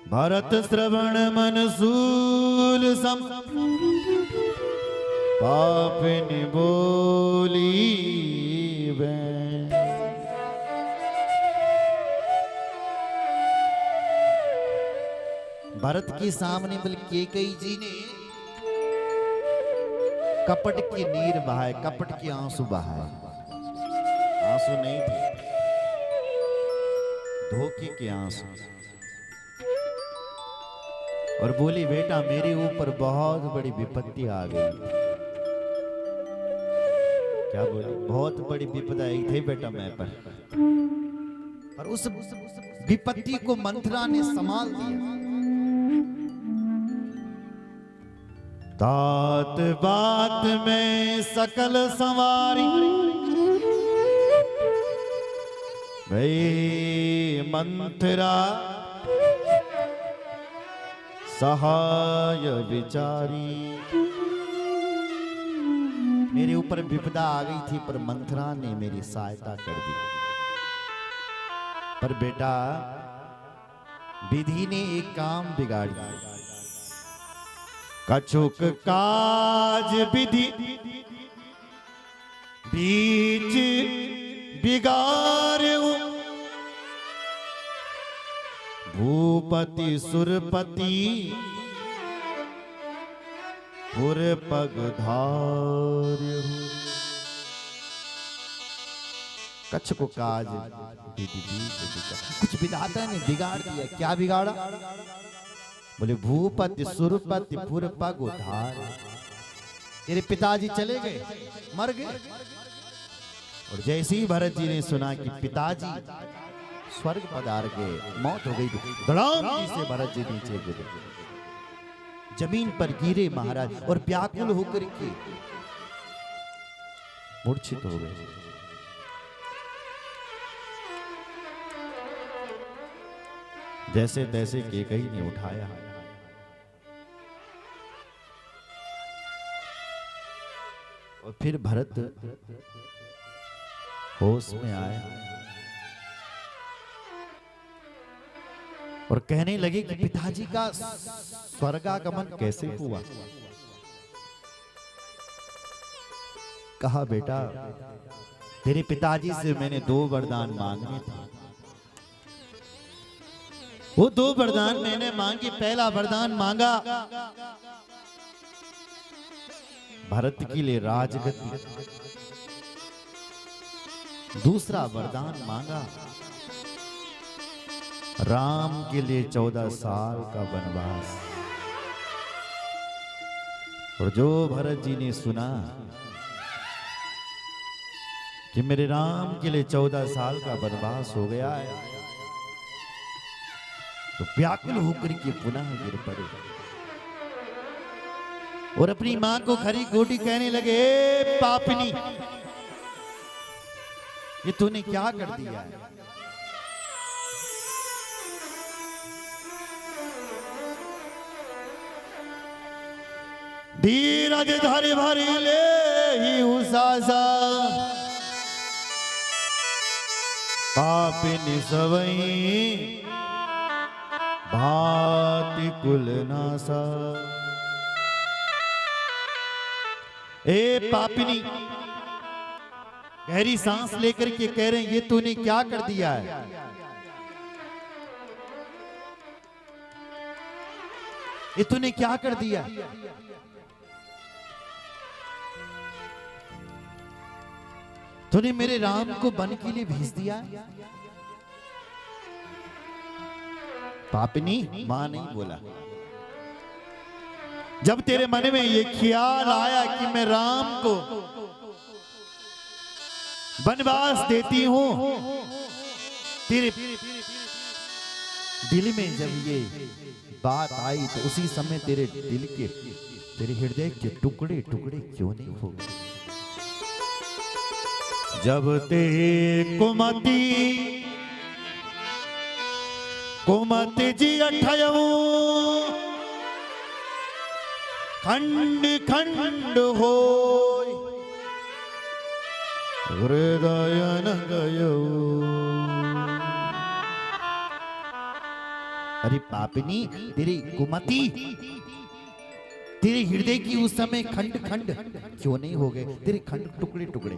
भरत श्रवण मन सूल सम पापिन बोली वे। भरत के सामने बल्कि कैकेयी जी ने कपट के नीर बहाए, कपट के आंसू बहाए। आंसू नहीं थे, धोखे के आंसू। और बोली बेटा मेरे ऊपर बहुत बड़ी विपत्ति आ गई। क्या बोली? बहुत बड़ी विपदा आई थी बेटा मैं पर। और उस विपत्ति को मंथरा ने संभाल दिया। तात बात में सकल संवारी भई मंथरा सहाय विचारी। मेरे ऊपर विपदा आ गई थी पर मंथरा ने मेरी सहायता कर दी। पर बेटा विधि ने एक काम बिगाड़ दिया। कछुक काज विधि बीच बिगाड़ू। भूपति सुरपति पुर पग धार्यु। कच्छ को काज कुछ विधाता ने बिगाड़ दिया। क्या बिगाड़ा? बोले भूपति सुरपति पुर पग उधार। तेरे पिताजी चले गए, मर गए। और जैसे ही भरत जी ने सुना कि पिताजी स्वर्ग पधार गए, मौत हो गई, धड़ाम से भरत जी नीचे गिरे, जमीन पर गिरे महाराज और व्याकुल होकर के मूर्छित हो गए। जैसे तैसे कैकेयी ने उठाया। और फिर भरत होश में आया और कहने लगे कि पिताजी का स्वर्गागमन कैसे हुआ? कहा बेटा तेरे पिताजी से मैंने 2 वरदान मांगे थे। वो 2 वरदान मैंने मांगे। पहला वरदान मांगा भरत के लिए राजगद्दी। दूसरा वरदान मांगा राम के लिए 14 साल का वनवास। और जो भरत जी ने सुना कि मेरे राम के लिए 14 साल का वनवास हो गया है, तो व्याकुल होकर के पुनः गिर पड़े और अपनी मां को खरी खोटी कहने लगे, पापिनी ये तूने क्या कर दिया है? धीरज धरि भरी ले ही उसासा, पापिनी सवई भांति कुल नासा। ए पापिनी, गहरी सांस लेकर के कह रहे हैं ये तूने क्या कर दिया है? ये तूने क्या कर दिया? तूने मेरे राम को वन के लिए भेज दिया। पापिनी, मां नहीं बोला। जब तेरे मन में ये ख्याल आया कि मैं राम को वनवास देती हूं, तेरे दिल में जब ये बात आई तो उसी समय तेरे दिल के, तेरे हृदय के टुकड़े टुकड़े क्यों नहीं हो गए? जब ते कुमति जी अठयऊ खंड खंड हो हृदय न गयो। अरे पापिनी, तेरी कुमति, तेरे हृदय की उस समय खंड खंड क्यों नहीं हो गए? तेरे खंड टुकड़े टुकड़े,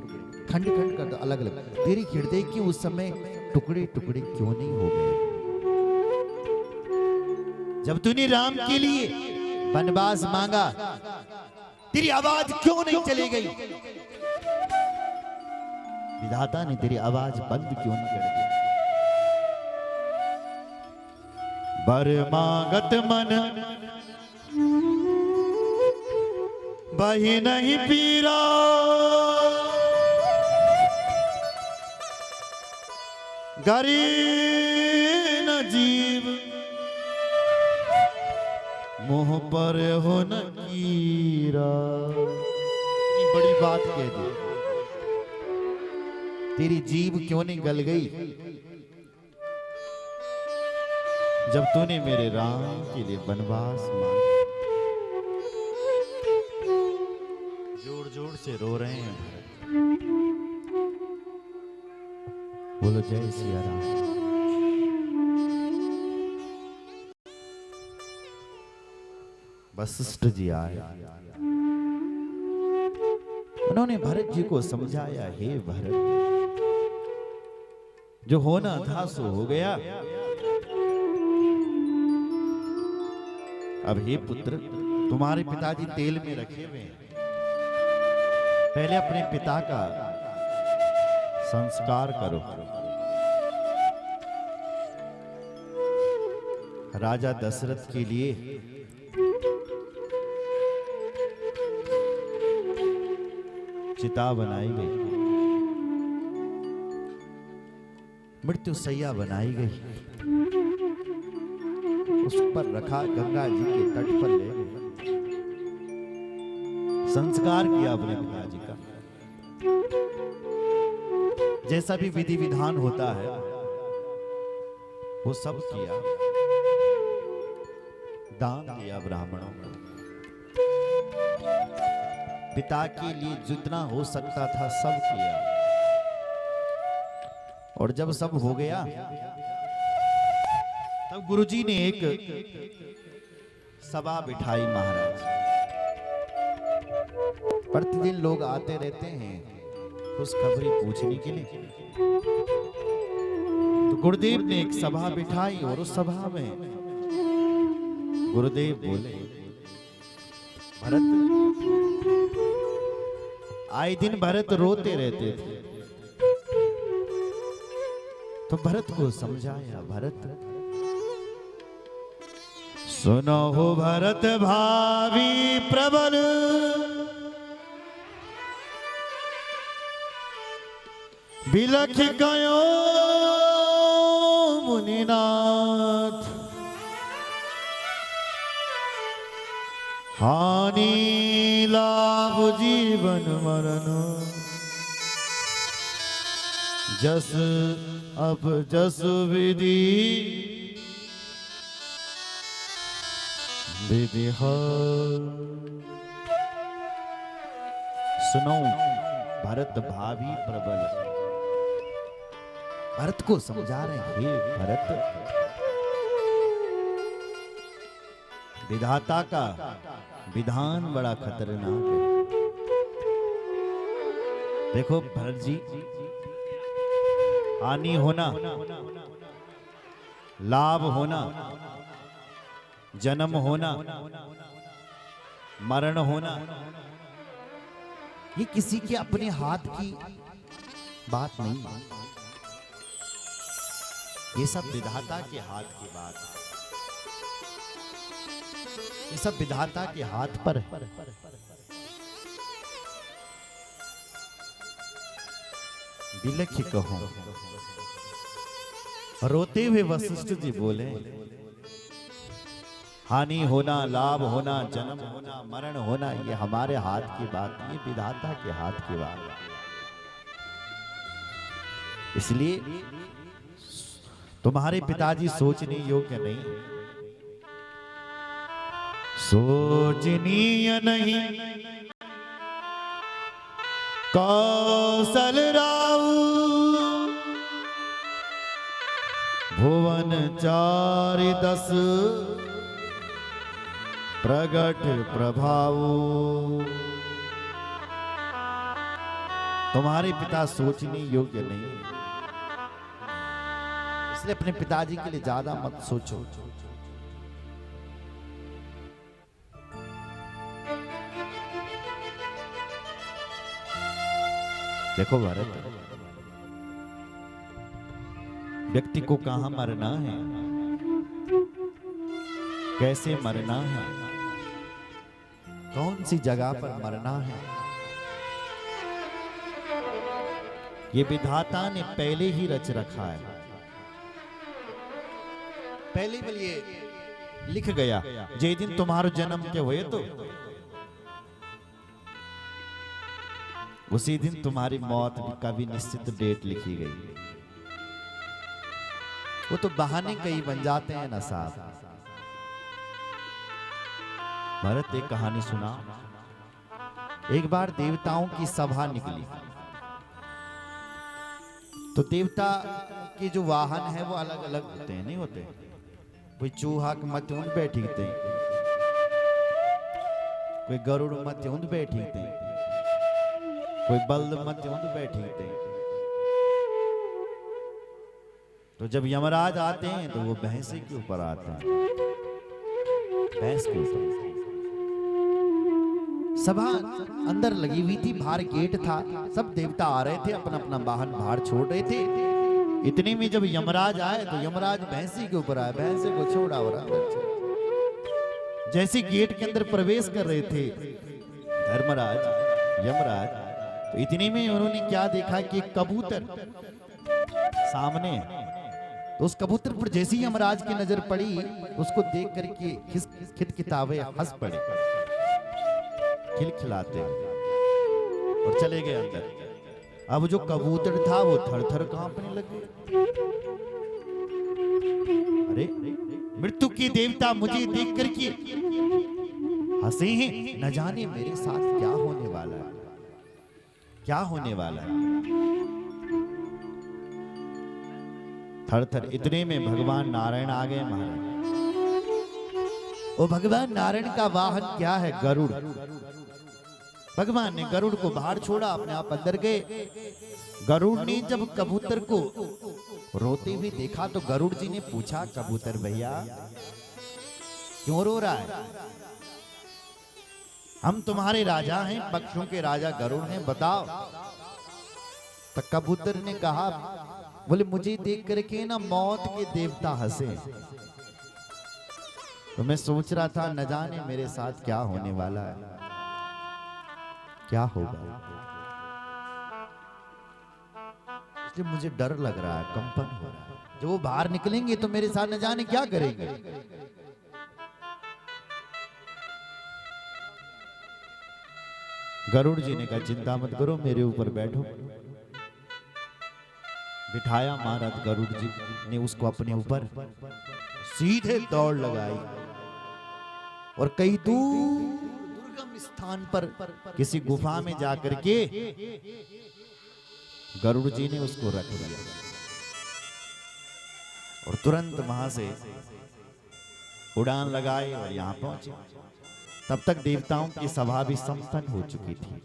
खंड खंड कर दो अलग अलग। तेरी हृदय की उस समय टुकड़े टुकड़े क्यों नहीं हो गए? जब तूने राम के लिए वनवास मांगा, तेरी आवाज क्यों नहीं चली गई? विधाता ने तेरी आवाज बंद क्यों नहीं कर दी? बर मांगत मन बही नहीं पीरा, गरीब न जीव मोह पर हो न कीरा। इतनी बड़ी बात कह दी, तेरी जीभ क्यों नहीं गल गई जब तूने मेरे राम के लिए वनवास मांगा? जोर जोर से रो रहे हैं भरत। बोलो जय सिया राम। वशिष्ठ जी आए, उन्होंने भरत जी को समझाया, हे भरत, जो होना था सो हो गया। अब हे पुत्र, तुम्हारे पिताजी तेल में रखे हुए हैं, पहले अपने पिता का संस्कार करो। राजा दशरथ के लिए चिता बनाई गई, मृत्युशैया बनाई गई, उस पर रखा, गंगा जी के तट पर ले गए, संस्कार किया अपने पिताजी का। जैसा भी विधि विधान होता है वो सब किया, दान दिया ब्राह्मणों को, पिता के लिए जितना हो सकता था सब किया। और जब सब हो गया तब गुरुजी ने एक सभा बिठाई। महाराज, प्रतिदिन लोग आते रहते हैं खुशखबरी पूछने के लिए, तो गुरुदेव ने एक सभा बिठाई और उस सभा में गुरुदेव बोले, भरत, आए दिन भरत रोते रहते थे, तो भरत को समझाया, भरत सुनो हो भरत भावी प्रबल, बिलख गयो मुनिनाथ, हानि लाभ जीवन मरण, जस अब जस विधि विधि। सुनो भरत भावी प्रबल, भरत को समझा रहे, हे भरत, विधाता का विधान बड़ा खतरनाक है। देखो भरत जी, हानि होना, लाभ होना, जन्म होना, मरण होना, ये किसी के अपने हाथ की बात नहीं है, ये सब विधाता के हाथ की बात है, ये सब विधाता के हाथ पर है। बिलख कहो, रोते हुए वशिष्ठ जी बोले, हानि होना, लाभ होना, जन्म होना, मरण होना, ये हमारे हाथ की बात नहीं, विधाता के हाथ की बात है। इसलिए तुम्हारे पिताजी सोचने योग्य नहीं, सोचनीय नहीं, कौशल राव भुवन चारि दस प्रगट प्रभाव। तुम्हारे पिता सोचने योग्य नहीं, इसलिए अपने पिताजी के लिए ज्यादा मत सोचो। देखो भारत, व्यक्ति को कहां मरना है, कैसे मरना है, कौन सी जगह पर मरना है, ये विधाता ने पहले ही रच रखा है। पहले भी ये लिख गया, जे दिन तुम्हारो जन्म के हुए तो उसी दिन तुम्हारी मौत का भी निश्चित डेट लिखी गई। वो तो बहाने कई बन जाते हैं ना साहब। भरत एक कहानी सुना। एक बार देवताओं की सभा निकली, तो देवता के जो वाहन है वो अलग अलग होते हैं, नहीं होते? कोई चूहा के मध्य उन बैठीते, कोई गरुड़ मध्य उन बैठीते, कोई बल्द मध्य उन बैठीते। तो जब यमराज आते हैं तो वो भैंसे के ऊपर आते हैं, भैंस के ऊपर। सभा अंदर लगी हुई थी, बाहर गेट था, सब देवता आ रहे थे, अपना अपना वाहन बाहर छोड़ रहे थे। इतने में जब यमराज आए तो यमराज भैंसी के ऊपर आए, भैंसे को छोड़ा और जैसे गेट के अंदर प्रवेश कर रहे थे धर्मराज यमराज, तो इतने में उन्होंने क्या देखा कि एक कबूतर सामने, तो उस कबूतर पर जैसे ही यमराज की नजर पड़ी, उसको देख करके खिटखिटावे हंस पड़े, खिलखिलाते और चले गए अंदर। अब जो कबूतर था वो थर थर कांपने लगे। अरे मृत्यु के देवता मुझे देख करके हंसे हैं, न जाने मेरे साथ क्या होने वाला है, क्या होने वाला है। थर थर। इतने में भगवान नारायण आ गए महाराज। वो भगवान नारायण का वाहन क्या है? गरुड़। भगवान ने गरुड़ को बाहर छोड़ा, अपने आप अंदर गए। गरुड़ ने जब कबूतर को रोते हुए देखा तो गरुड़ जी ने पूछा, कबूतर भैया क्यों रो रहा है? हम तुम्हारे राजा हैं, पक्षियों के राजा गरुड़ हैं, बताओ। तो कबूतर ने कहा, बोले मुझे देख करके ना मौत के देवता हंसे, तो मैं सोच रहा था न जाने मेरे साथ क्या होने वाला है, क्या होगा। इसलिए मुझे डर लग रहा है, कंपन हो रहा है। जब वो बाहर निकलेंगे तो मेरे साथ न जाने क्या करेंगे। गरुड़ जी ने कहा चिंता मत करो, मेरे ऊपर बैठो। बिठाया महाराज गरुड़ जी ने उसको अपने ऊपर, सीधे दौड़ लगाई और कई दूर दुर्गम स्थान पर किसी गुफा में जाकर के गरुड़ जी ने उसको रख दिया और तुरंत वहां से उड़ान लगाए और यहां पहुंचे। तब तक देवताओं की सभा भी संपन्न हो चुकी थी।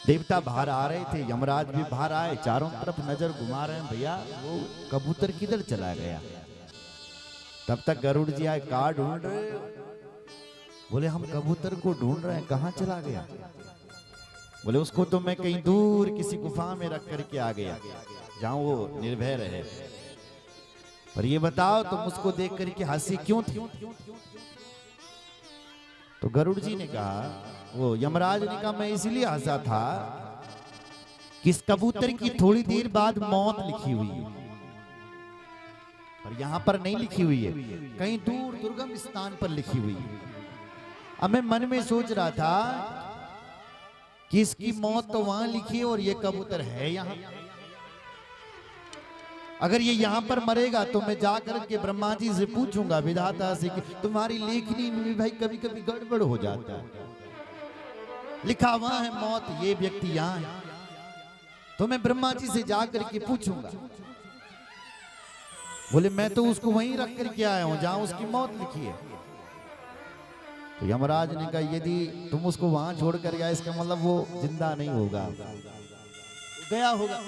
देवता बाहर आ रहे थे, यमराज भी बाहर आए, चारों तरफ नजर घुमा रहे हैं, भैया वो कबूतर किधर चला गया। तब तक गरुड़ जी आए, कहाँ ढूंढ रहे हो? बोले हम कबूतर को ढूंढ रहे हैं, कहाँ चला गया? बोले उसको तो मैं कहीं दूर किसी गुफा में रख करके आ गया, जहां वो निर्भय रहे। और ये बताओ तुम उसको देख करके हंसी क्यों थी? तो गरुड़ जी ने कहा, वो यमराज ने कहा, मैं इसलिए हंसा था कि इस कबूतर की थोड़ी देर बाद मौत लिखी हुई है, पर यहां पर नहीं लिखी हुई है, कहीं दूर दुर्गम स्थान पर लिखी हुई है। अब मैं मन में सोच रहा था कि इसकी मौत तो वहां लिखी है और ये कबूतर है यहां। अगर ये यहां पर मरेगा तो मैं जाकर के ब्रह्मा जी से पूछूंगा, विधाता से, कि तुम्हारी लेखनी में भी भाई कभी कभी गड़बड़ हो जाता है, लिखा वहां है मौत, ये व्यक्ति यहां है, तो मैं ब्रह्मा जी से जाकर के पूछूंगा। बोले मैं तो उसको वहीं रख कर के आया हूं जहां उसकी मौत लिखी है। तो यमराज ने कहा यदि तुम उसको वहां छोड़ कर गया इसका मतलब वो जिंदा नहीं होगा, गया होगा।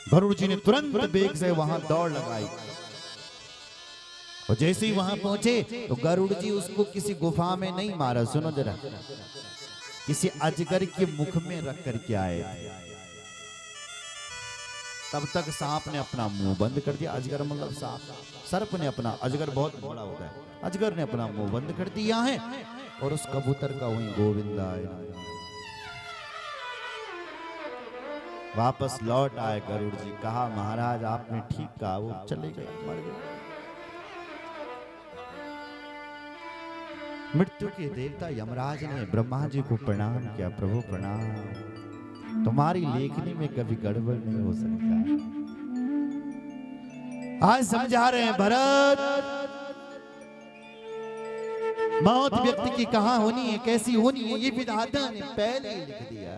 गरुड़ जी ने तुरंत बेग से वहां दौड़ लगाई और जैसे ही वहां पहुंचे तो गरुड़ जी उसको किसी गुफा में नहीं मारा, सुनो जरा, किसी अजगर के मुख में रख करके आए। तब तक सांप ने अपना मुंह बंद कर दिया। अजगर मतलब सांप, सर्प ने अपना, अजगर बहुत बड़ा होता है, अजगर ने अपना मुंह बंद कर दिया है और उस कबूतर का वहीं गोविंदा आया। वापस लौट आए गरुड़ जी, कहा महाराज आपने ठीक कहा, वो चले गए, मर गए। मृत्यु के देवता यमराज ने ब्रह्मा जी को प्रणाम किया, प्रभु प्रणाम, तुम्हारी लेखनी में कभी गड़बड़ नहीं हो सकता। आज समझा रहे हैं भरत, मौत व्यक्ति की कहां होनी है, कैसी होनी है, ये विधाता ने पहले ही लिख दिया।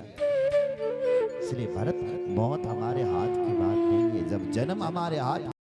इसलिए भरत, मौत हमारे हाथ की बात नहीं है। जब जन्म हमारे हाथ